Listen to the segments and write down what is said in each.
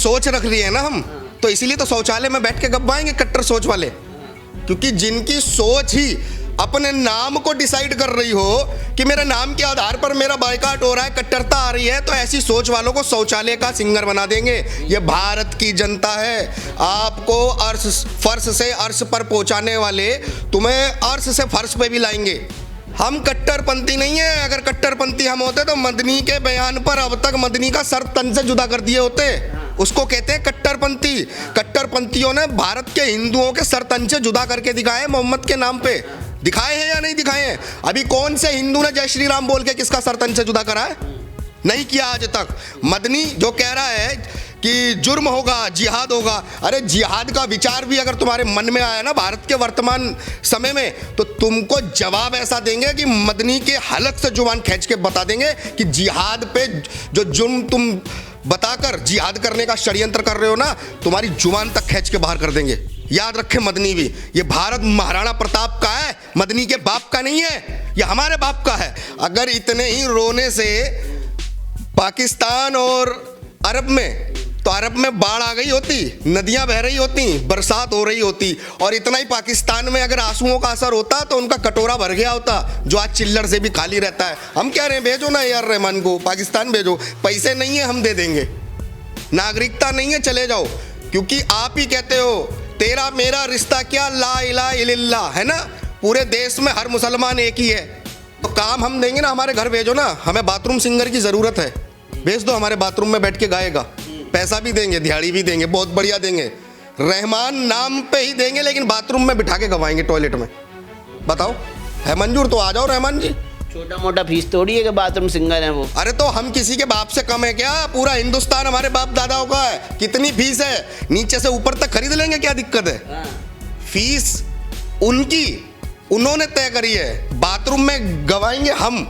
सोच रख रही है ना हम, तो इसीलिए तो शौचालय में बैठ के गब्बाएंगे कट्टर सोच वाले, क्योंकि जिनकी सोच ही अपने नाम को डिसाइड कर रही हो कि मेरे नाम के आधार पर मेरा बायकॉट हो रहा है, कट्टरता आ रही है, तो ऐसी सोच वालों को शौचालय का सिंगर बना देंगे। ये भारत की जनता है, आपको अर्श फर्श से अर्श पर पहुंचाने वाले तुम्हें अर्श से फर्श पे भी लाएंगे। हम कट्टरपंथी नहीं है, अगर कट्टरपंथी हम होते तो मदनी के बयान पर अब तक मदनी का सर तन से जुदा कर दिए होते। उसको कहते हैं कट्टरपंथी। कट्टरपंथियों ने भारत के हिंदुओं के सर तन से जुदा करके दिखाए, मोहम्मद के नाम पे दिखाए हैं या नहीं दिखाए हैं? अभी कौन से हिंदू ने जय श्री राम बोल के किसका सर तन से जुदा करा है? नहीं किया आज तक। मदनी जो कह रहा है कि जुर्म होगा, जिहाद होगा, अरे जिहाद का विचार भी अगर तुम्हारे मन में आया ना भारत के वर्तमान समय में, तो तुमको जवाब ऐसा देंगे कि मदनी के हलक से जुबान खींच के बता देंगे कि जिहाद पे जो जुर्म तुम बताकर जिहाद करने का षड्यंत्र कर रहे हो ना, तुम्हारी जुबान तक खींच के बाहर कर देंगे। याद रखे मदनी भी, ये भारत महाराणा प्रताप का है, मदनी के बाप का नहीं है, ये हमारे बाप का है। अगर इतने ही रोने से पाकिस्तान और अरब में, तो अरब में बाढ़ आ गई होती, नदियां बह रही होती, बरसात हो रही होती, और इतना ही पाकिस्तान में अगर आंसुओं का असर होता तो उनका कटोरा भर गया होता, जो आज चिल्लर से भी खाली रहता है। हम कह रहे हैं भेजो ना यार रहमान को, पाकिस्तान भेजो, पैसे नहीं है हम दे देंगे, नागरिकता नहीं है चले जाओ, क्योंकि आप ही कहते हो तेरा मेरा रिश्ता क्या ला इलाहा इल्लल्लाह है ना, पूरे देश में हर मुसलमान एक ही है। तो काम हम देंगे ना, हमारे घर भेजो ना, हमें बाथरूम सिंगर की ज़रूरत है, भेज दो, हमारे बाथरूम में बैठ के गाएगा, पैसा भी देंगे, दिहाड़ी भी देंगे, बहुत बढ़िया देंगे, रहमान नाम पे ही देंगे, लेकिन बाथरूम में बिठा के गवाएंगे टॉयलेट में। बताओ है मंजूर तो आ जाओ रहमान जी। छोटा मोटा फीस थोड़ी है कि बाथरूम सिंगर है वो। अरे तो हम किसी के बाप से कम है क्या? पूरा हिंदुस्तान हमारे बाप दादाओं का है। कितनी फीस है? नीचे से ऊपर तक खरीद लेंगे, क्या दिक्कत है? फीस उनकी, उन्होंने तय करी है, बाथरूम में गवाएंगे हम,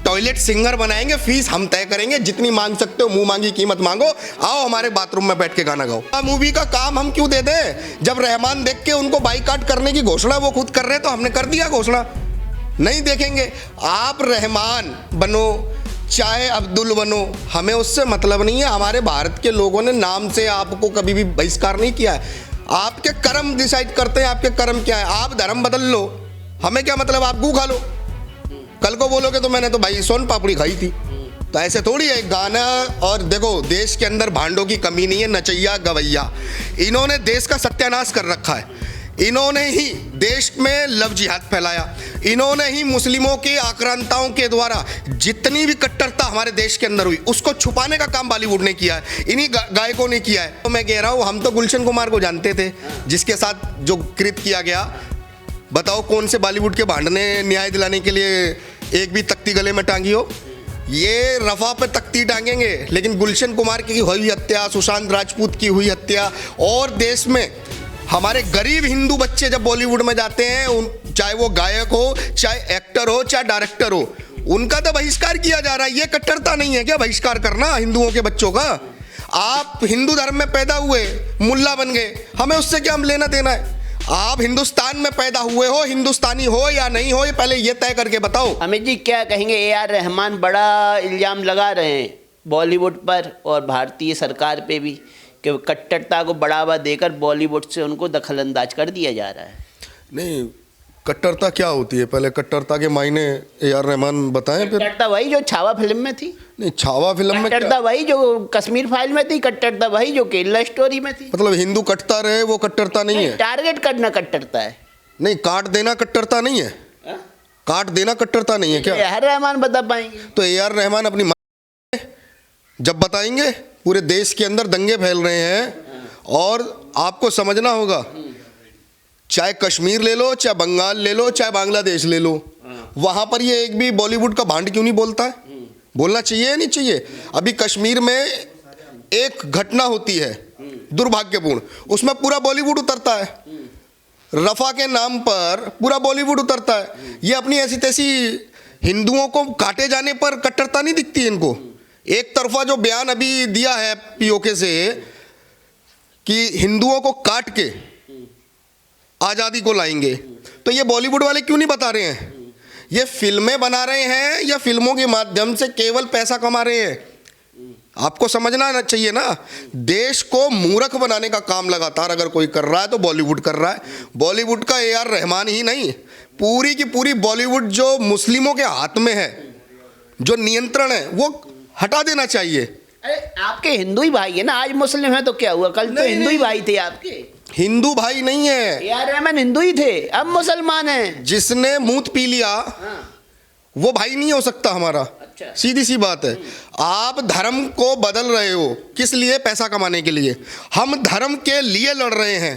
टॉयलेट सिंगर बनाएंगे, फीस हम तय करेंगे, जितनी मांग सकते हो मुंह मांगी कीमत मांगो, आओ हमारे बाथरूम में बैठ के गाना गाओ। मूवी का काम हम क्यों दे दें? जब रहमान देख के उनको बाइकआउट करने की घोषणा वो खुद कर रहे हैं, तो हमने कर दिया घोषणा, नहीं देखेंगे। आप रहमान बनो चाहे अब्दुल बनो, हमें उससे मतलब नहीं है। हमारे भारत के लोगों ने नाम से आपको कभी भी बहिष्कार नहीं किया है। आपके कर्म डिसाइड करते हैं, आपके कर्म क्या है। आप धर्म बदल लो, हमें क्या मतलब, आप गू खा लो, कल को बोलोगे तो मैंने तो भाई सोन पापड़ी खाई थी। तो ऐसे थोड़ी है गाना। और देखो देश के अंदर भांडों की कमी नहीं है, नचैया गवैया, इन्होंने देश का सत्यानाश कर रखा है। इन्होंने ही देश में लव जिहाद फैलाया, इन्होंने ही मुस्लिमों के आक्रांताओं के द्वारा जितनी भी कट्टरता हमारे देश के अंदर हुई, उसको छुपाने का काम बॉलीवुड ने किया है, इन्हीं गायकों ने किया है। तो मैं कह रहा हूँ, हम तो गुलशन कुमार को जानते थे, जिसके साथ जो कृत्य किया गया, बताओ कौन से बॉलीवुड के भांड ने न्याय दिलाने के लिए एक भी तख्ती गले में टांगी हो? ये रफा पे तख्ती टांगेंगे, लेकिन गुलशन कुमार की हुई हत्या, सुशांत राजपूत की हुई हत्या, और देश में हमारे गरीब हिंदू बच्चे जब बॉलीवुड में जाते हैं, चाहे वो गायक हो, चाहे एक्टर हो, चाहे डायरेक्टर हो, उनका तो बहिष्कार किया जा रहा है। ये कट्टरता नहीं है क्या बहिष्कार करना हिंदुओं के बच्चों का? आप हिंदू धर्म में पैदा हुए, मुल्ला बन गए, हमें उससे क्या हम लेना देना है? आप हिंदुस्तान में पैदा हुए हो, हिंदुस्तानी हो या नहीं हो, ये पहले ये तय करके बताओ। अमित जी क्या कहेंगे, AR रहमान बड़ा इल्ज़ाम लगा रहे हैं बॉलीवुड पर और भारतीय सरकार पे भी कि कट्टरता को बढ़ावा देकर बॉलीवुड से उनको दखलंदाज कर दिया जा रहा है। नहीं, कट्टरता क्या होती है? पहले कट्टरता के मायने AR रहमान बताएं। फिर कट्टरता वही जो छावा फिल्म में थी। नहीं, छावा फिल्म में कट्टरता वही जो कश्मीर फाइल में थी, कट्टरता वही जो केरला स्टोरी में थी। मतलब हिंदू कटता रहे वो कट्टरता नहीं है? टारगेट करना कट्टरता है। नहीं, काट देना कट्टरता नहीं है। काट देना कट्टरता नहीं है क्या? AR रहमान बता पाएंगे? तो AR रहमान अपनी जब बताएंगे, पूरे देश के अंदर दंगे फैल रहे हैं, और आपको समझना होगा, चाहे कश्मीर ले लो, चाहे बंगाल ले लो, चाहे बांग्लादेश ले लो, वहां पर ये एक भी बॉलीवुड का भांड क्यों नहीं बोलता है? बोलना चाहिए या नहीं चाहिए? अभी कश्मीर में एक घटना होती है दुर्भाग्यपूर्ण, उसमें पूरा बॉलीवुड उतरता है, रफा के नाम पर पूरा बॉलीवुड उतरता है। ये अपनी ऐसी तैसी हिंदुओं को काटे जाने पर कट्टरता नहीं दिखती है इनको। एक तरफा जो बयान अभी दिया है POK से कि हिंदुओं को काट के आज़ादी को लाएंगे, तो ये बॉलीवुड वाले क्यों नहीं बता रहे हैं? ये फिल्में बना रहे हैं या फिल्मों के माध्यम से केवल पैसा कमा रहे हैं? आपको समझना ना चाहिए ना, देश को मूर्ख बनाने का काम लगातार अगर कोई कर रहा है तो बॉलीवुड कर रहा है। बॉलीवुड का AR रहमान ही नहीं, पूरी की पूरी बॉलीवुड जो मुस्लिमों के हाथ में है, जो नियंत्रण है, वो हटा देना चाहिए। अरे आपके हिंदू ही भाई है ना, आज मुस्लिम है तो क्या हुआ, कल तो हिंदू ही भाई थे आपके। हिंदू भाई नहीं है, AR रहमान हिंदू ही थे, अब मुसलमान हैं। जिसने मूत पी लिया वो भाई नहीं हो सकता हमारा। अच्छा। सीधी सी बात है। आप धर्म को बदल रहे हो, किस लिए? पैसा कमाने के लिए। हम धर्म के लिए लड़ रहे हैं,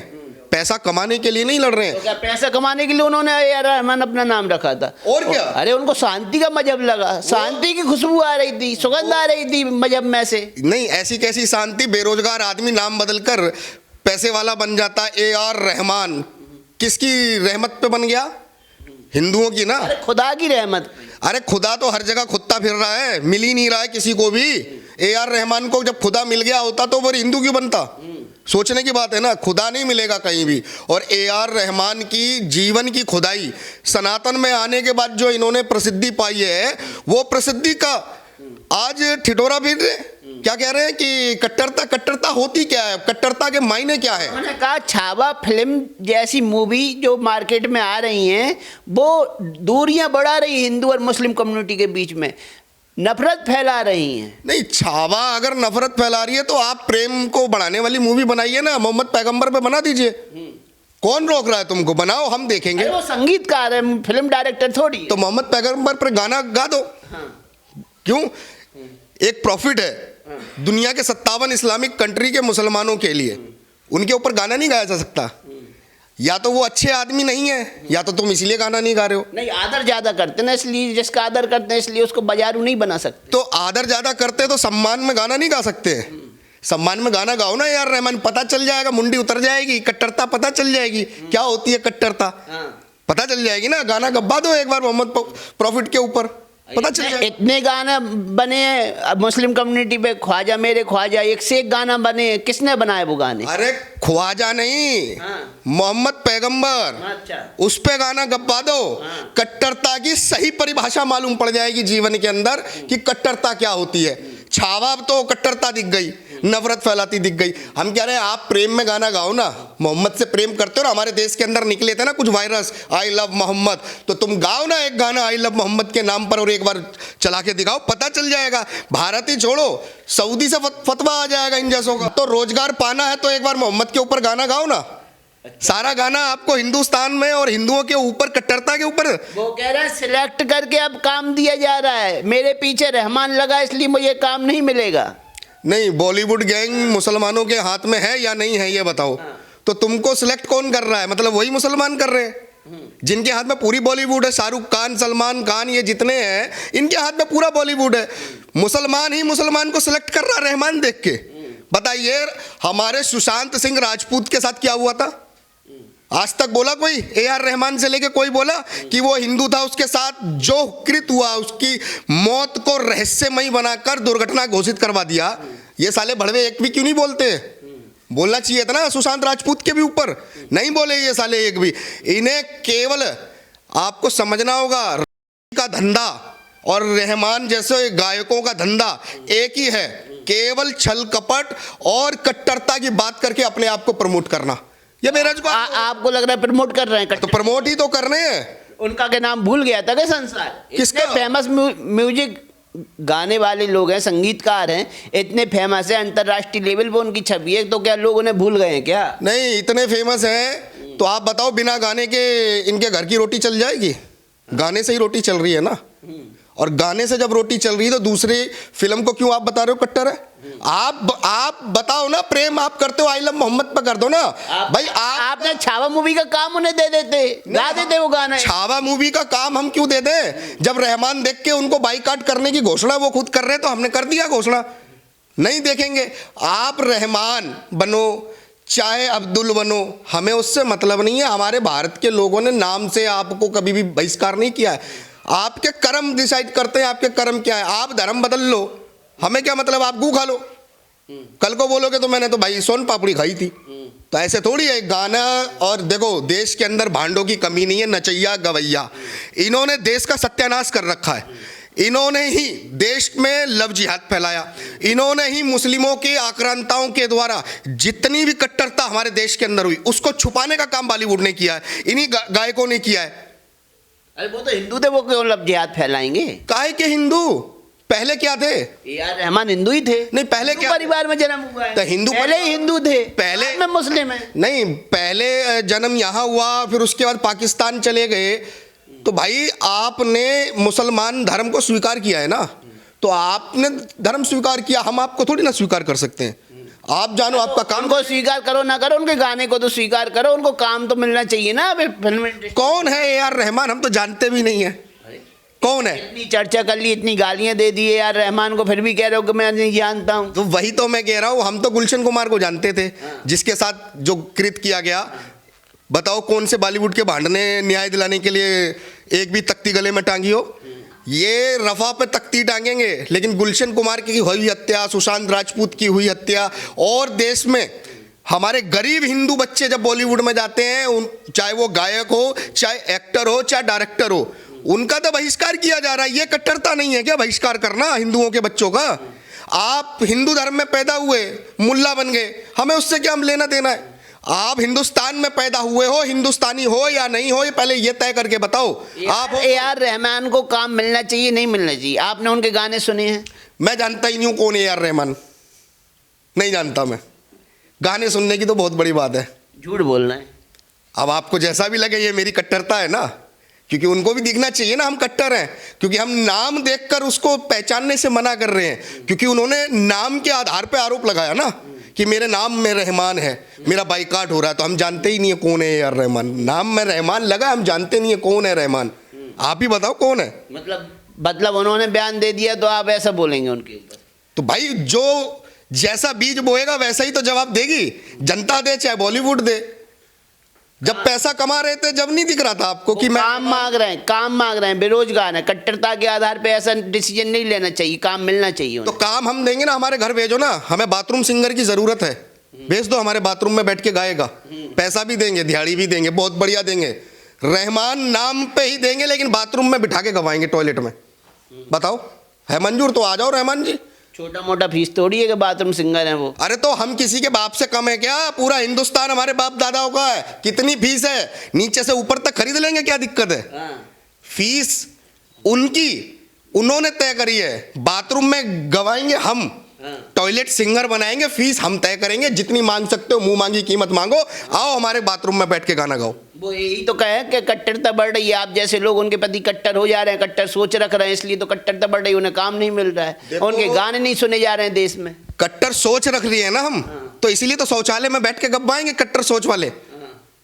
पैसा कमाने के लिए नहीं लड़ रहे हैं। तो क्या पैसा कमाने के लिए उन्होंने AR रहमान अपना नाम रखा था? और क्या? अरे उनको शांति का मजहब लगा, शांति की खुशबू आ रही थी, सुगंध आ रही थी मजहब में से। नहीं, ऐसी कैसी शांति? बेरोजगार आदमी नाम बदल कर पैसे वाला बन जाता। AR रहमान किसकी रहमत पे बन गया? हिंदुओं की ना। अरे खुदा की रहमत। अरे खुदा तो हर जगह खुदता फिर रहा है, मिल ही नहीं रहा है किसी को भी। AR रहमान को जब खुदा मिल गया होता तो वो हिंदू क्यों बनता? सोचने की बात है ना, खुदा नहीं मिलेगा कहीं भी। और AR रहमान की जीवन की खुदाई, सनातन में आने के बाद जो इन्होंने प्रसिद्धि पाई है, वो प्रसिद्धि का आज ठिठोरा फिर क्या कह रहे हैं कि कट्टरता। कट्टरता होती क्या है? कट्टरता के मायने क्या है? उन्होंने कहा छावा फिल्म जैसी मूवी जो मार्केट में आ रही हैं, वो दूरियां बढ़ा रही है हिंदू और मुस्लिम कम्युनिटी के बीच में, नफरत फैला रही हैं। नहीं, छावा अगर नफरत फैला रही है तो आप प्रेम को बढ़ाने वाली मूवी बनाइए ना, मोहम्मद पैगंबर पे बना दीजिए। कौन रोक रहा है तुमको? बनाओ, हम देखेंगे। अरे वो संगीतकार है, फिल्म डायरेक्टर थोड़ी। तो मोहम्मद पैगंबर पर गाना गा दो। क्यों? एक प्रॉफिट है दुनिया के 57 इस्लामिक कंट्री के मुसलमानों के लिए, उनके ऊपर गाना नहीं गाया जा सकता। या तो वो अच्छे आदमी नहीं है, या तो तुम इसलिए गाना नहीं गा रहे हो। नहीं, आदर ज्यादा करते ना, इसलिए जिसका आदर करते हैं इसलिए उसको बाजारू नहीं बना सकते। तो आदर ज्यादा करते तो सम्मान में गाना नहीं गा सकते? सम्मान में गाना गाओ ना यार रहमान, पता चल जाएगा, मुंडी उतर जाएगी, कट्टरता पता चल जाएगी क्या होती है कट्टरता, पता चल जाएगी ना। गाना गब्बा दो एक बार मोहम्मद प्रॉफिट के ऊपर, पता चल जाएगा। इतने गाना बने मुस्लिम कम्युनिटी पे, ख्वाजा मेरे ख्वाजा, एक से एक गाना बने, किसने बनाए वो गाने? अरे ख्वाजा नहीं, मोहम्मद पैगंबर, अच्छा। उस पे गाना गब्बा दो। कट्टरता की सही परिभाषा मालूम पड़ जाएगी जीवन के अंदर कि कट्टरता क्या होती है। छावा तो कट्टरता दिख गई, नफरत फैलाती दिख गई। हम कह रहे हैं आप प्रेम में गाना गाओ ना, मोहम्मद से प्रेम करते हो ना। हमारे देश के अंदर निकले थे ना कुछ वायरस, आई लव मोहम्मद, तो तुम गाओ ना एक गाना आई लव मोहम्मद के नाम पर और एक बार चला के दिखाओ, पता चल जाएगा। भारत ही छोड़ो, सऊदी से फतवा आ जाएगा इन जैसों का। तो रोजगार पाना है तो एक बार मोहम्मद के ऊपर गाना गाओ ना। सारा गाना आपको हिंदुस्तान में और हिंदुओं के ऊपर, कट्टरता के ऊपर। वो कह रहे हैं सिलेक्ट करके अब काम दिया जा रहा है, मेरे पीछे रहमान लगा इसलिए मुझे काम नहीं मिलेगा। नहीं, बॉलीवुड गैंग मुसलमानों के हाथ में है या नहीं है ये बताओ। तो तुमको सिलेक्ट कौन कर रहा है? मतलब वही मुसलमान कर रहे हैं जिनके हाथ में पूरी बॉलीवुड है। शाहरुख खान, सलमान खान, ये जितने हैं इनके हाथ में पूरा बॉलीवुड है। मुसलमान ही मुसलमान को सिलेक्ट कर रहा है रहमान देख के। बताइए हमारे सुशांत सिंह राजपूत के साथ क्या हुआ था? आज तक बोला कोई? AR रहमान से लेके कोई बोला कि वो हिंदू था, उसके साथ जो कृत हुआ, उसकी मौत को रहस्यमयी बनाकर दुर्घटना घोषित करवा दिया। ये साले भड़वे एक भी क्यों नहीं बोलते? बोलना चाहिए था ना सुशांत राजपूत के भी ऊपर, नहीं बोले ये साले एक भी। इन्हें केवल आपको समझना होगा, का धंधा और रहमान जैसे गायकों का धंधा एक ही है, केवल छल कपट और कट्टरता की बात करके अपने आप को प्रमोट करना। ये बेरोजगार आपको लग रहा है प्रमोट कर रहे हैं? तो प्रमोट ही तो कर रहे हैं। उनका क्या नाम भूल गया था क्या संसार? किसका? फेमस म्यूजिक गाने वाले लोग हैं, संगीतकार हैं, इतने फेमस है, अंतरराष्ट्रीय लेवल पे उनकी छवि है, तो क्या लोग उन्हें भूल गए हैं क्या? नहीं, इतने फेमस हैं तो आप बताओ बिना गाने के इनके घर की रोटी चल जाएगी? गाने से ही रोटी चल रही है ना। और गाने से जब रोटी चल रही है तो दूसरी फिल्म को क्यों आप बता रहे हो कट्टर है? आप बताओ ना, प्रेम आप करते हो आई लव मोहम्मद पे कर दो ना भाई। आपने छावा मूवी का काम उन्हें दे देते, गा देते वो गाना। छावा मूवी का काम हम क्यों दे दें? जब रहमान देख के उनको बाइकाट करने की घोषणा वो खुद कर रहे हैं तो हमने कर दिया घोषणा, नहीं देखेंगे। आप रहमान बनो चाहे अब्दुल बनो, हमें उससे मतलब नहीं है। हमारे भारत के लोगों ने नाम से आपको कभी भी बहिष्कार नहीं किया है। आपके कर्म डिसाइड करते हैं आपके कर्म क्या है। आप धर्म बदल लो, हमें क्या मतलब, आप गू खा लो। कल को बोलोगे तो मैंने तो भाई सोन पापड़ी खाई थी। तो ऐसे थोड़ी है गाना। और देखो देश के अंदर भांडों की कमी नहीं है, नचैया गवैया, इन्होंने देश का सत्यानाश कर रखा है। इन्होंने ही देश में लव जिहाद फैलाया, इन्होंने ही मुस्लिमों के आक्रांताओं के द्वारा जितनी भी कट्टरता हमारे देश के अंदर हुई उसको छुपाने का काम बॉलीवुड ने किया है, इन्हीं गायकों ने किया है। अरे वो तो हिंदू थे, वो क्यों लव जिहाद फैलाएंगे? काहे के हिंदू? पहले क्या थे? यार रहमान हिंदू ही थे। नहीं, पहले क्या परिवार में जन्म हुआ है, तो हिंदू पहले ही हिंदू थे, पहले में मुस्लिम है। नहीं, पहले जन्म यहाँ हुआ, फिर उसके बाद पाकिस्तान चले गए। तो भाई आपने मुसलमान धर्म को स्वीकार किया है ना, तो आपने धर्म स्वीकार किया, हम आपको थोड़ी ना स्वीकार कर सकते हैं। आप जानो आपका काम। उनको स्वीकार करो ना करो, उनके गाने को तो स्वीकार करो, उनको काम तो मिलना चाहिए ना। फिल्म कौन है ए आर रहमान? हम तो जानते भी नहीं है कौन है। इतनी चर्चा कर ली, इतनी गालियां दे दी यार रहमान को, फिर भी कह रहे हो कि मैं नहीं जानता हूँ। तो वही तो मैं कह रहा हूँ, हम तो गुलशन कुमार को जानते थे, जिसके साथ जो कृत किया गया। बताओ कौन से बॉलीवुड के भांड ने न्याय दिलाने के लिए एक भी तख्ती गले में टांगी हो? ये रफा पे तख्ती टांगेंगे, लेकिन गुलशन कुमार की हुई हत्या, सुशांत राजपूत की हुई हत्या, और देश में हमारे गरीब हिंदू बच्चे जब बॉलीवुड में जाते हैं, चाहे वो गायक हो, चाहे एक्टर हो, चाहे डायरेक्टर हो, उनका तो बहिष्कार किया जा रहा है। ये कट्टरता नहीं है क्या बहिष्कार करना हिंदुओं के बच्चों का? आप हिंदू धर्म में पैदा हुए, मुल्ला बन गए, हमें उससे क्या हम लेना देना है? आप हिंदुस्तान में पैदा हुए हो, हिंदुस्तानी हो या नहीं हो, ये पहले ये तय करके बताओ। आप यार रहमान को काम मिलना चाहिए, नहीं मिलना चाहिए? आपने उनके गाने सुने हैं? मैं जानता ही नहीं हूँ कौन है यार रहमान, नहीं जानता मैं। गाने सुनने की तो बहुत बड़ी बात है, झूठ बोलना है। अब आपको जैसा भी लगे, ये मेरी कट्टरता है ना, क्योंकि उनको भी दिखना चाहिए ना हम कट्टर हैं, क्योंकि हम नाम देखकर उसको पहचानने से मना कर रहे हैं, क्योंकि उन्होंने नाम के आधार पे आरोप लगाया ना कि मेरे नाम में रहमान है, मेरा बाइकाट हो रहा है। तो हम जानते ही नहीं है कौन है यार रहमान। नाम में रहमान लगा, हम जानते नहीं है कौन है रहमान। आप ही बताओ कौन है? मतलब उन्होंने बयान दे दिया तो आप ऐसा बोलेंगे उनके ऊपर? तो भाई जो जैसा बीज बोएगा वैसा ही तो जवाब देगी जनता, दे चाहे बॉलीवुड दे। जब पैसा कमा रहे थे, जब नहीं दिख रहा था आपको कि मैं काम मांग रहे हैं, काम मांग रहे हैं, बेरोजगार है, कट्टरता के आधार पे ऐसा डिसीजन नहीं लेना चाहिए, काम मिलना चाहिए तो काम हम देंगे ना, हमारे घर भेजो ना, हमें बाथरूम सिंगर की जरूरत है, भेज दो, हमारे बाथरूम में बैठ के गाएगा, पैसा भी देंगे, दिहाड़ी भी देंगे, बहुत बढ़िया देंगे। रहमान नाम पे ही देंगे, लेकिन बाथरूम में बिठा के गवाएंगे, टॉयलेट में। बताओ है मंजूर? तो आ जाओ रहमान जी। छोटा मोटा फीस थोड़ी है कि बाथरूम सिंगर है वो। अरे तो हम किसी के बाप से कम है क्या? पूरा हिंदुस्तान हमारे बाप दादाओं का है। कितनी फीस है? नीचे से ऊपर तक खरीद लेंगे, क्या दिक्कत है? फीस उनकी, उन्होंने तय करी है। बाथरूम में गवाएंगे हम, टॉयलेट सिंगर बनाएंगे, फीस हम तय करेंगे, जितनी मांग सकते हो, मुंह मांगी कीमत मांगो, आओ हमारे बाथरूम में बैठ के गाना गाओ। वो यही तो कहे कि कट्टरता बढ़ रही है, आप जैसे लोग उनके प्रति कट्टर हो जा रहे हैं, कट्टर सोच रख रहे हैं, इसलिए तो कट्टरता बढ़ रही है, उन्हें काम नहीं मिल रहा है, उनके गाने नहीं सुने जा रहे हैं देश में। कट्टर सोच रख रही है ना हम, तो इसीलिए तो शौचालय में बैठ के गवाएंगे कट्टर सोच वाले,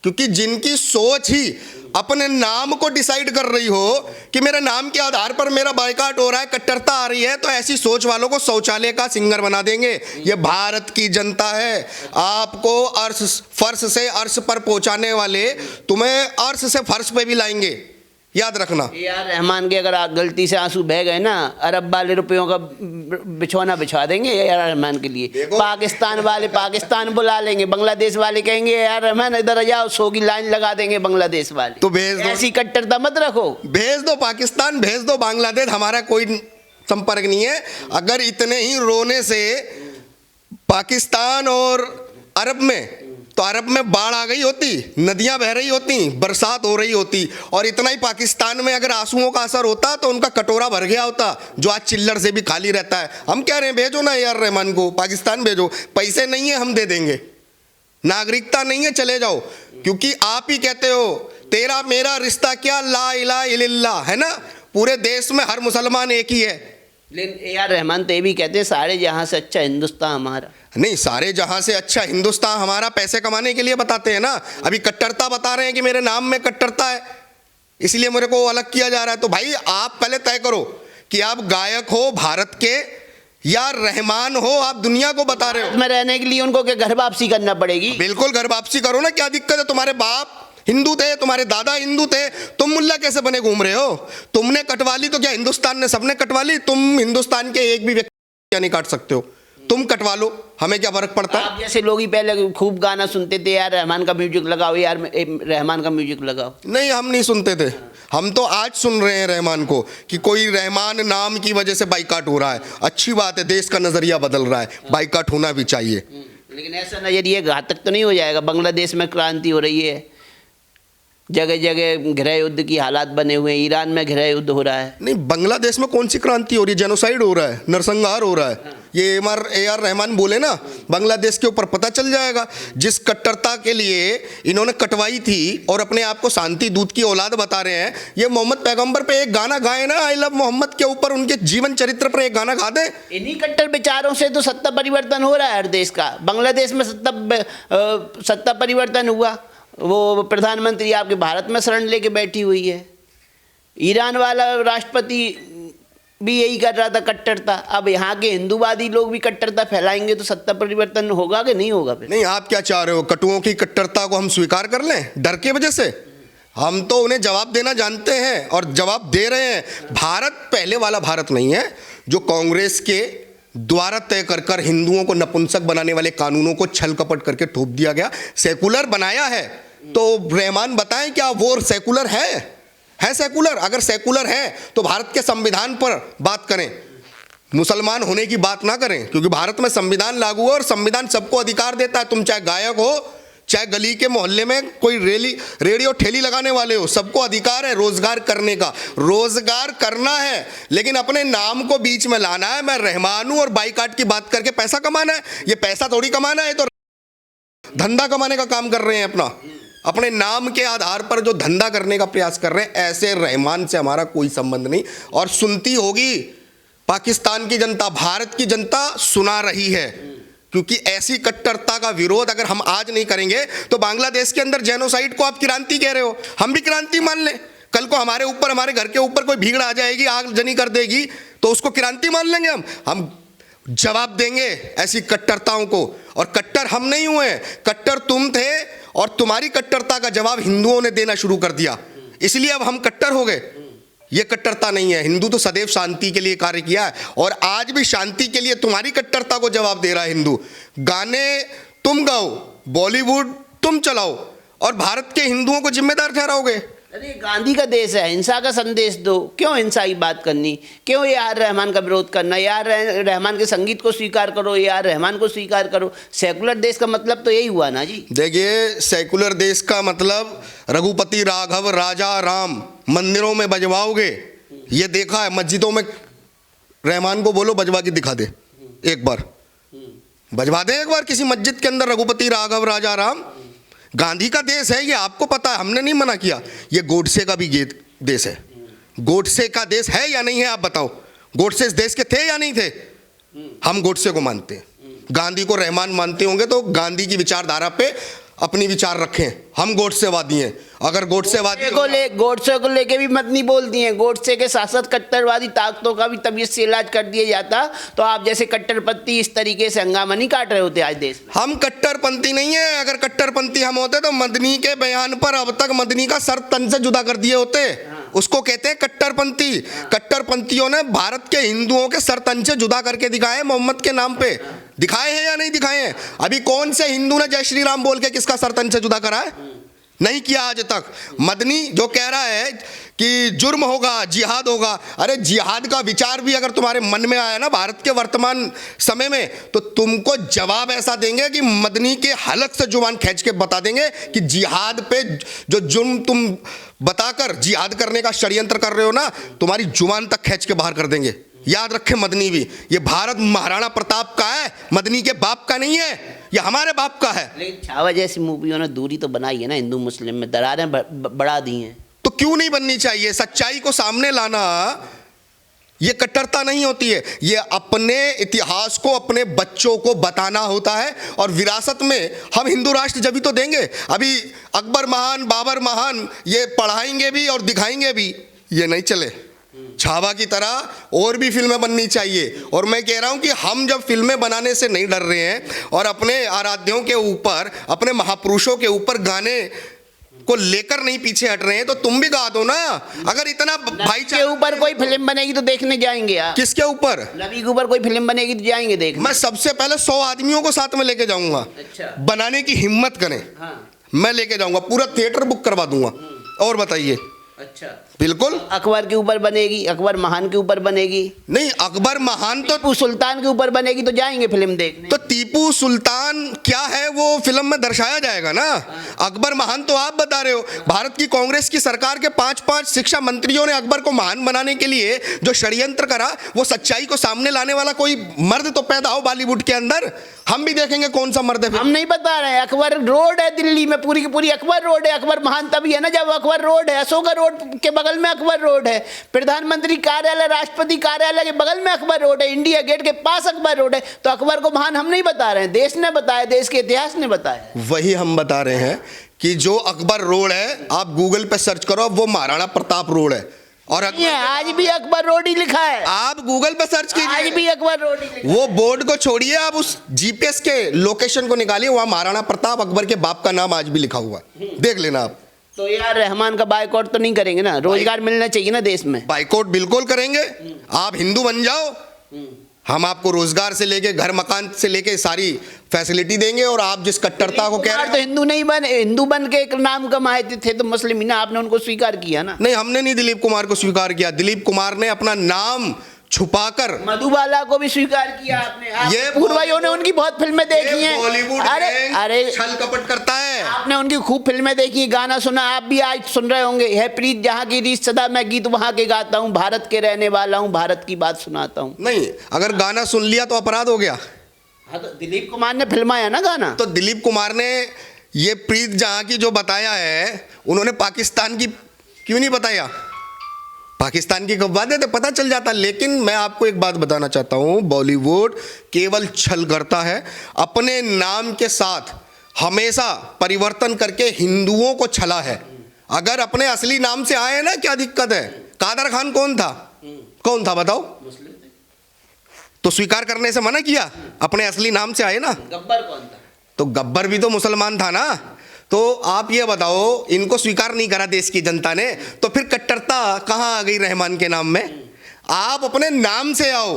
क्योंकि जिनकी सोच ही अपने नाम को डिसाइड कर रही हो कि मेरे नाम के आधार पर मेरा बायकाट हो रहा है, कट्टरता आ रही है, तो ऐसी सोच वालों को शौचालय का सिंगर बना देंगे। ये भारत की जनता है। आपको अर्श फर्श से अर्श पर पहुंचाने वाले तुम्हें अर्श से फर्श पे भी लाएंगे, याद रखना। यार रहमान के अगर गलती से आंसू बह गए ना, अरब वाले रुपयों का बिछौना बिछा देंगे यार रहमान के लिए। पाकिस्तान वाले पाकिस्तान बुला लेंगे, बांग्लादेश वाले कहेंगे यार रहमान इधर आ जाओ, 100 की लाइन लगा देंगे बांग्लादेश वाले। तो भेज दो, ऐसी कट्टरता मत रखो, भेज दो पाकिस्तान, भेज दो बांग्लादेश, हमारा कोई संपर्क नहीं है। अगर इतने ही रोने से पाकिस्तान और अरब में, तो अरब में बाढ़ आ गई होती, नदियां बह रही होती, बरसात हो रही होती, और इतना ही पाकिस्तान में अगर आंसुओं का असर होता तो उनका कटोरा भर गया होता, जो आज चिल्लर से भी खाली रहता है। हम कह रहे हैं भेजो ना यार रहमान को, पाकिस्तान भेजो। पैसे नहीं है हम दे देंगे, नागरिकता नहीं है चले जाओ, क्योंकि आप ही कहते हो तेरा मेरा रिश्ता क्या, ला इलाहा इल्लल्लाह है ना, पूरे देश में हर मुसलमान एक ही है। लेकिन यार रहमान तो ये भी कहते हैं सारे जहां से अच्छा हिंदुस्तान हमारा। नहीं, सारे जहां से अच्छा हिंदुस्तान हमारा पैसे कमाने के लिए बताते हैं ना। अभी कट्टरता बता रहे हैं कि मेरे नाम में कट्टरता है, इसलिए मेरे को अलग किया जा रहा है। तो भाई आप पहले तय करो कि आप गायक हो भारत के या रहमान हो, आप दुनिया को बता रहे हो। में रहने के लिए उनको क्या घर वापसी करना पड़ेगी? बिल्कुल घर वापसी करो ना, क्या दिक्कत है? तुम्हारे बाप हिंदू थे, तुम्हारे दादा हिंदू थे, तुम मुल्ला कैसे बने घूम रहे हो? तुमने कटवा ली तो क्या हिंदुस्तान ने सबने कटवा ली? तुम हिंदुस्तान के एक भी व्यक्ति नहीं काट सकते हो, तुम कटवा लो, हमें क्या फर्क पड़ता है। आप जैसे लोग ही पहले खूब गाना सुनते थे, यार रहमान का म्यूजिक लगाओ, यार रहमान का म्यूजिक लगाओ। नहीं, हम नहीं सुनते थे, हम तो आज सुन रहे हैं रहमान को कि कोई रहमान नाम की वजह से बाइकाट हो रहा है। अच्छी बात है, देश का नजरिया बदल रहा है, बाइकाट होना भी चाहिए। लेकिन ऐसा नजरिए घातक तो नहीं हो जाएगा? बांग्लादेश में क्रांति हो रही है, जगह जगह गृह युद्ध की हालात बने हुए हैं, ईरान में गृह युद्ध हो रहा है। नहीं, बांग्लादेश में कौन सी क्रांति हो रही है? जेनोसाइड हो रहा है, नरसंहार हो रहा है। ये ए आर रहमान बोले ना, बांग्लादेश के ऊपर पता चल जाएगा। जिस कट्टरता के लिए इन्होंने कटवाई थी और अपने आप को शांति दूत की औलाद बता रहे हैं, ये मोहम्मद पैगंबर पे एक गाना गाए ना, आई लव मोहम्मद के ऊपर, उनके जीवन चरित्र पर एक गाना गा दे। इन्हीं कट्टर विचारों से तो सत्ता परिवर्तन हो रहा है हर देश का। बांग्लादेश में सत्ता परिवर्तन हुआ, वो प्रधानमंत्री आपके भारत में शरण लेके बैठी हुई है। ईरान वाला राष्ट्रपति भी यही कर रहा था, कट्टरता। अब यहाँ के हिंदूवादी लोग भी कट्टरता फैलाएंगे तो सत्ता परिवर्तन होगा कि नहीं होगा? फिर नहीं, आप क्या चाह रहे हो? कटुओं की कट्टरता को हम स्वीकार कर लें डर के वजह से? हम तो उन्हें जवाब देना जानते हैं और जवाब दे रहे हैं। भारत पहले वाला भारत नहीं है जो कांग्रेस के द्वारा तय कर हिंदुओं को नपुंसक बनाने वाले कानूनों को छल कपट करके थोप दिया गया। सेकुलर बनाया है तो रहमान बताएं क्या वो सेकुलर है सेकुलर? अगर सेकुलर है तो भारत के संविधान पर बात करें, मुसलमान होने की बात ना करें, क्योंकि भारत में संविधान लागू है और संविधान सबको अधिकार देता है। तुम चाहे गायक हो, चाहे गली के मोहल्ले में कोई रेडियो ठेली लगाने वाले हो, सबको अधिकार है रोजगार करने का। रोजगार करना है, लेकिन अपने नाम को बीच में लाना है। मैं रहमान हूं और बाइकाट की बात करके पैसा कमाना है। ये पैसा थोड़ी कमाना है, तो धंधा कमाने का काम कर रहे हैं। अपने नाम के आधार पर जो धंधा करने का प्रयास कर रहे हैं, ऐसे रहमान से हमारा कोई संबंध नहीं। और सुनती होगी पाकिस्तान की जनता, भारत की जनता सुना रही है, क्योंकि ऐसी कट्टरता का विरोध अगर हम आज नहीं करेंगे तो बांग्लादेश के अंदर जेनोसाइड को आप क्रांति कह रहे हो, हम भी क्रांति मान लें। कल को हमारे ऊपर, हमारे घर के ऊपर कोई भीड़ आ जाएगी, आगजनी कर देगी, तो उसको क्रांति मान लेंगे हम जवाब देंगे ऐसी कट्टरताओं को। और कट्टर हम नहीं हुए, कट्टर तुम थे और तुम्हारी कट्टरता का जवाब हिंदुओं ने देना शुरू कर दिया, इसलिए अब हम कट्टर हो गए। ये कट्टरता नहीं है। हिंदू तो सदैव शांति के लिए कार्य किया है और आज भी शांति के लिए तुम्हारी कट्टरता को जवाब दे रहा है हिंदू। गाने तुम गाओ, बॉलीवुड तुम चलाओ और भारत के हिंदुओं को जिम्मेदार ठहराओगे। अरे गांधी का देश है, हिंसा का संदेश दो। क्यों हिंसा की बात करनी? क्यों ए आर रहमान का विरोध करना? ए आर रहमान के संगीत को स्वीकार करो, ए आर रहमान को स्वीकार करो। सेकुलर देश का मतलब तो यही हुआ ना जी। देखिए, सेकुलर देश का मतलब रघुपति राघव राजा राम मंदिरों में बजवाओगे, ये देखा है। मस्जिदों में रहमान को बोलो बजवा के दिखा दे, एक बार बजवा दे, एक बार किसी मस्जिद के अंदर रघुपति राघव राजा राम। गांधी का देश है ये, आपको पता है, हमने नहीं मना किया। ये गोडसे का भी देश है। गोडसे का देश है या नहीं है, आप बताओ। गोडसे इस देश के थे या नहीं थे? हम गोडसे को मानते हैं, गांधी को रहमान मानते होंगे तो गांधी की विचारधारा पे अपनी विचार रखें। हम गोडसेवादी हैं। अगर गोडसेवादी गोडसे को लेके भी मत नहीं बोलती हैं। गोडसे के साथ कट्टरवादी ताकतों का भी तबीयत से इलाज कर दिया जाता तो आप जैसे कट्टरपंथी इस तरीके से हंगामा नहीं काट रहे होते आज देश में। हम कट्टरपंथी नहीं है। अगर कट्टरपंथी हम होते तो मदनी के बयान पर अब तक मदनी का सर तन से जुदा कर दिए होते। उसको कहते हैं कट्टरपंथी। कट्टरपंथियों ने भारत के हिंदुओं के सर तन से जुदा करके दिखाए मोहम्मद के नाम पे। दिखाए हैं या नहीं दिखाए हैं? अभी कौन से हिंदू ने जय श्री राम बोल के किसका सर तन से जुदा करा है? नहीं किया आज तक। मदनी जो कह रहा है कि जुर्म होगा, जिहाद होगा, अरे जिहाद का विचार भी अगर तुम्हारे मन में आया ना भारत के वर्तमान समय में, तो तुमको जवाब ऐसा देंगे कि मदनी के हलक से जुबान खींच के बता देंगे कि जिहाद पे जो जुर्म तुम बताकर जिहाद करने का षड्यंत्र कर रहे हो ना, तुम्हारी जुबान तक खींच के बाहर कर देंगे। याद रखें, मदनी भी, ये भारत महाराणा प्रताप का है, मदनी के बाप का नहीं है, ये हमारे बाप का है। लेकिन छावा जैसी मूवियों ने दूरी तो बनाई है ना हिंदू मुस्लिम में, दरारें बढ़ा दी हैं। तो क्यों नहीं बननी चाहिए? सच्चाई को सामने लाना ये कट्टरता नहीं होती है। ये अपने इतिहास को अपने बच्चों को बताना होता है और विरासत में हम हिंदू राष्ट्र जब भी तो देंगे। अभी अकबर महान, बाबर महान, ये पढ़ाएंगे भी और दिखाएंगे भी, ये नहीं चले। छावा की तरह और भी फिल्में बननी चाहिए। और मैं कह रहा हूं कि हम जब फिल्में बनाने से नहीं डर रहे हैं और अपने आराध्यों के ऊपर, अपने महापुरुषों के ऊपर गाने को लेकर नहीं पीछे हट रहे हैं, तो तुम भी गा दो ना। अगर इतना के भाईचारा ऊपर कोई फिल्म बनेगी तो देखने जाएंगे आप? किसके ऊपर? नबी के ऊपर कोई फिल्म बनेगी तो जाएंगे देखने? मैं सबसे पहले 100 आदमियों को साथ में लेके जाऊंगा। अच्छा। बनाने की हिम्मत करें। हाँ। मैं लेके जाऊंगा, पूरा थिएटर बुक करवा दूंगा। और बताइए। अच्छा। बिल्कुल। अकबर के ऊपर बनेगी, अकबर महान के ऊपर बनेगी? नहीं, अकबर महान तो टीपू सुल्तान के ऊपर बनेगी तो जाएंगे फिल्म देखने। तो टीपू सुल्तान क्या है वो फिल्म में दर्शाया जाएगा ना। अकबर महान तो आप बता रहे हो। भारत की कांग्रेस की सरकार के 5 शिक्षा मंत्रियों ने अकबर को महान बनाने के लिए जो षड्यंत्र करा, वो सच्चाई को सामने लाने वाला कोई मर्द तो पैदा हो बॉलीवुड के अंदर। हम भी देखेंगे कौन सा मर्द है फिर। हम नहीं बता रहे हैं, अकबर रोड है दिल्ली में, पूरी की पूरी अकबर रोड है। अकबर महान तभी है ना जब अकबर रोड है। अशोका रोड के बगल में अकबर रोड है, प्रधानमंत्री कार्यालय, राष्ट्रपति कार्यालय के बगल में अकबर रोड है, इंडिया गेट के पास अकबर रोड है। तो अकबर को महान हम नहीं बता रहे हैं, देश ने बताया, देश के इतिहास ने बताया। वही हम बता रहे हैं कि जो अकबर रोड है, आप गूगल पे सर्च करो, वो महाराणा प्रताप रोड है। और आज भी अकबर रोड ही लिखा है। आप गूगल पे सर्च कीजिए, आज भी अकबर रोड ही लिखा है। वो बोर्ड को छोड़िए, आप उस जीपीएस के लोकेशन को निकालिए, वहां महाराणा प्रताप अकबर के बाप का नाम आज भी लिखा हुआ है, देख लेना आप। तो यार रहमान का बाइकआउट तो नहीं करेंगे ना? रोजगार मिलना चाहिए ना देश में। बाइकआउट बिल्कुल करेंगे। आप हिंदू बन जाओ, हम आपको रोजगार से लेके घर मकान से लेके सारी फैसिलिटी देंगे। और आप जिस कट्टरता को कह रहे तो हिंदू नहीं बने, हिंदू बन के एक नाम कमाए थे तो मुस्लिम ही ना, आपने उनको स्वीकार किया ना? नहीं, हमने नहीं दिलीप कुमार को स्वीकार किया। दिलीप कुमार ने अपना नाम छुपाकर मधुबाला को भी स्वीकार किया आपने। ये पूर्वजों ने उनकी बहुत फिल्में देखी हैं। बॉलीवुड अरे छल कपट करता है। आपने उनकी खूब फिल्में देखी, गाना सुना, आप भी आज सुन रहे होंगे। है प्रीत जहाँ की रीत सदा मैं गीत वहाँ के गाता हूँ, भारत के रहने वाला हूँ, भारत की बात सुनाता हूँ। नहीं, अगर गाना सुन लिया तो अपराध हो गया। हाँ, तो दिलीप कुमार ने फिल्माया ना गाना। तो दिलीप कुमार ने ये प्रीत जहाँ की जो बताया है, उन्होंने पाकिस्तान की क्यों नहीं बताया? पाकिस्तान की कब बात है तो पता चल जाता। लेकिन मैं आपको एक बात बताना चाहता हूँ, बॉलीवुड केवल छल करता है। अपने नाम के साथ हमेशा परिवर्तन करके हिंदुओं को छला है। अगर अपने असली नाम से आए ना, क्या दिक्कत है? कादर खान कौन था? कौन था बताओ? तो स्वीकार करने से मना किया, अपने असली नाम से आए ना। गब्बर कौन था? तो गब्बर भी तो मुसलमान था ना। तो आप ये बताओ, इनको स्वीकार नहीं करा देश की जनता ने, तो फिर कट्टरता कहाँ आ गई रहमान के नाम में? आप अपने नाम से आओ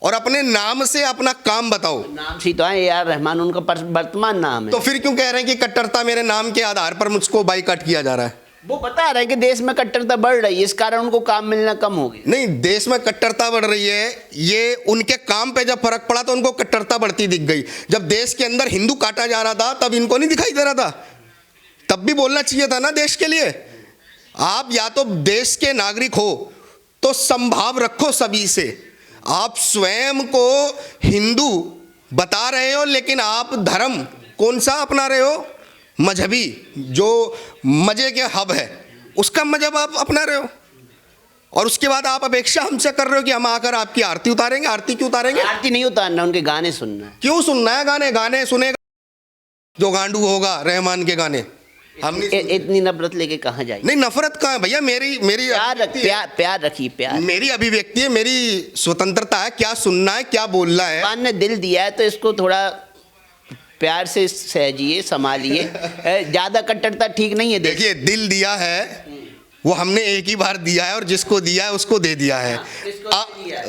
और अपने नाम से अपना काम बताओ। नाम से तो है यार, रहमान उनका वर्तमान नाम है। तो फिर क्यों कह रहे हैं कि कट्टरता मेरे नाम के आधार पर मुझको बाइकआउट किया जा रहा है? वो बता रहे हैं कि देश में कट्टरता बढ़ रही है, इस कारण उनको काम मिलना कम हो गया। नहीं, देश में कट्टरता बढ़ रही है, ये उनके काम पे जब फर्क पड़ा तो उनको कट्टरता बढ़ती दिख गई। जब देश के अंदर हिंदू काटा जा रहा था तब इनको नहीं दिखाई दे रहा था? तब भी बोलना चाहिए था ना देश के लिए। आप या तो देश के नागरिक हो तो संभाव रखो सभी से। आप स्वयं को हिंदू बता रहे हो, लेकिन आप धर्म कौन सा अपना रहे हो? मजहबी, जो मजे के हब है, उसका मजहब आप अपना रहे हो। और उसके बाद आप अपेक्षा हमसे कर रहे हो कि हम आकर आपकी आरती उतारेंगे। आरती क्यों उतारेंगे? आरती नहीं उतारना, उनके गाने सुनना है। क्यों सुनना है गाने? गाने सुनेगा जो गांडू होगा रहमान के गाने। हम इतनी नफरत लेके कहाँ जाएंगे? नहीं, नफरत कहाँ है भैया? मेरी प्यार रखिए, प्यार। मेरी अभिव्यक्ति है, मेरी स्वतंत्रता है, क्या सुनना है, क्या बोलना है। भगवान ने दिल दिया है तो इसको थोड़ा प्यार से सहजिए, संभालिए। ज्यादा कट्टरता ठीक नहीं है। देखिए, दिल दिया है वो हमने एक ही बार दिया है, और जिसको दिया है उसको दे दिया है।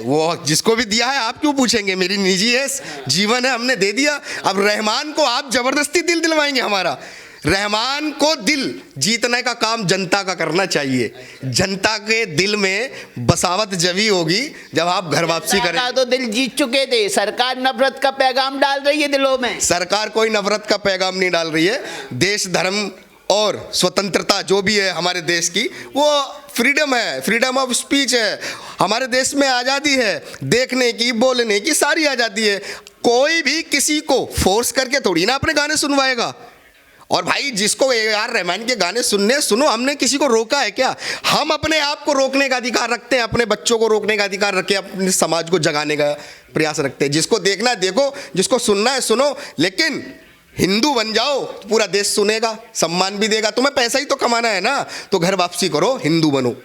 वो जिसको भी दिया है आप क्यों पूछेंगे? मेरी निजी है, जीवन है, हमने दे दिया। अब रहमान को आप जबरदस्ती दिल दिलवाएंगे हमारा? रहमान को दिल जीतने का काम जनता का करना चाहिए। जनता के दिल में बसावत जभी होगी जब आप घर वापसी करें। तो दिल जीत चुके थे, सरकार नफरत का पैगाम डाल रही है दिलों में। सरकार कोई नफरत का पैगाम नहीं डाल रही है। देश, धर्म और स्वतंत्रता जो भी है हमारे देश की, वो फ्रीडम है, फ्रीडम ऑफ स्पीच है। हमारे देश में आज़ादी है, देखने की, बोलने की सारी आज़ादी है। कोई भी किसी को फोर्स करके थोड़ी ना अपने गाने सुनवाएगा। और भाई, जिसको AR रहमान के गाने सुनने सुनो, हमने किसी को रोका है क्या? हम अपने आप को रोकने का अधिकार रखते हैं, अपने बच्चों को रोकने का अधिकार रखते हैं, अपने समाज को जगाने का प्रयास रखते हैं। जिसको देखना है देखो, जिसको सुनना है सुनो, लेकिन हिंदू बन जाओ तो पूरा देश सुनेगा, सम्मान भी देगा। तुम्हें पैसा ही तो कमाना है ना, तो घर वापसी करो, हिंदू बनो।